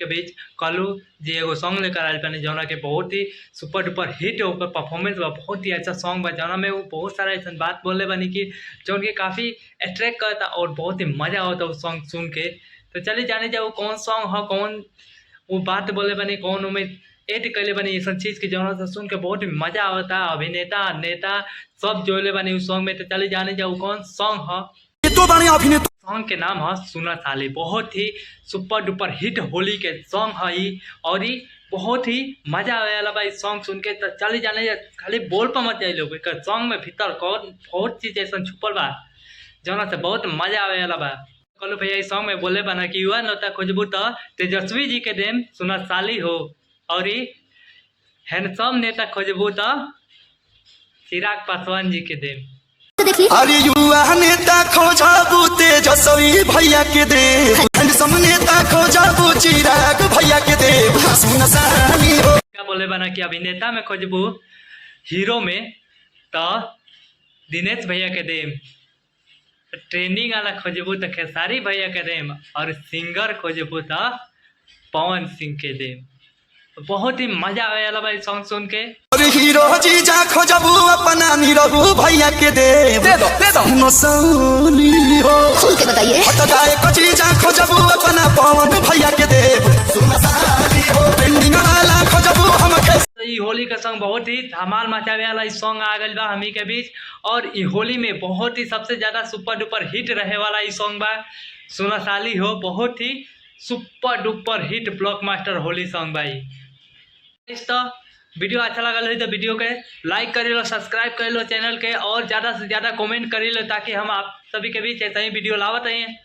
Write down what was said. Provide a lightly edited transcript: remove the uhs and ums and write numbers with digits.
के बीच कलू जी एगो सॉन्ग लेकर आयल बनी जौना के बहुत ही सुपर डुपर हिट ओकर परफॉर्मेंस बा। बहुत ही अच्छा सॉन्ग बा जौना में वो बहुत सारा ऐसा बात बोले बनी कि जौन के काफ़ी अट्रैक्ट करता और बहुत ही मज़ा आता वो सॉन्ग सुन के। तो चलिए जाने जाओ कौन सॉन्ग है, कौन वो बात बोले बनी, कौन उमें एड कैले बनी ऐसा चीज़ की जौना से सुन के बहुत ही मज़ा आता। अभिनेता नेता सब जोड़ले बनी उस सॉन्ग में। तो चलिए जाने जाओ कौन सॉन्ग है। सॉन्ग के नाम है सुना साली। बहुत ही सुपर डुपर हिट होली के सॉन्ग है ई और ई बहुत ही मजा आवे वाला बा इस सॉन्ग सुन के। तो चलिए जाने खाली बोल पर मत जाइए लोग, सॉन्ग में भीतर कौन बहुत चीज ऐसा छुपल बा जौना से बहुत मजा आवे वाला बा। कहलो भैया इस सॉन्ग में बोले बना कि युवा नेता खोजबू तो तेजस्वी जी के देम सुना साली हो, और ई हैंडसम नेता खोजबू तो चिराग पासवान जी के देम। अरे युवा नेता खोजबू तेजस्वी भैया के दे, हैंडसम नेता खोजबू चिराग भैया के दे सुना साली हो। क्या बोले बना कि अभिनेता में खोजबू हीरो में तो दिनेश भैया के देम, ट्रेंडिंग वाला खोजबू तो खेसारी भैया के देम, और सिंगर खोजबू तो पवन सिंह के देम। तो बहुत ही मजा आवे वाला भाई सॉन्ग सुन के। अरे हीरो जीजा खोजबू अपना नीरबू भैया के दे सुना साली हो। खुल के बताइए। गायक जीजा खोजबू अपना पवन भैया के दे सुना साली हो। ट्रेंडिंग वाला खोजबू हम ई होली का सॉन्ग बहुत ही धमाल मचावे वाला इस सॉन्ग आ गइल बा हमी के बीच, और ई होली में बहुत ही सबसे ज्यादा सुपर डुपर हिट रहे वाला ई सॉन्ग बा सुना साली हो। बहुत ही super duper hit blockbuster Holi song बा। तो वीडियो अच्छा लगा हो तो वीडियो के लाइक कर लो, सब्सक्राइब कर लो चैनल के, और ज़्यादा से ज़्यादा कमेंट कर लो ताकि हम आप सभी के बीच ऐसा ही वीडियो लावत हैं।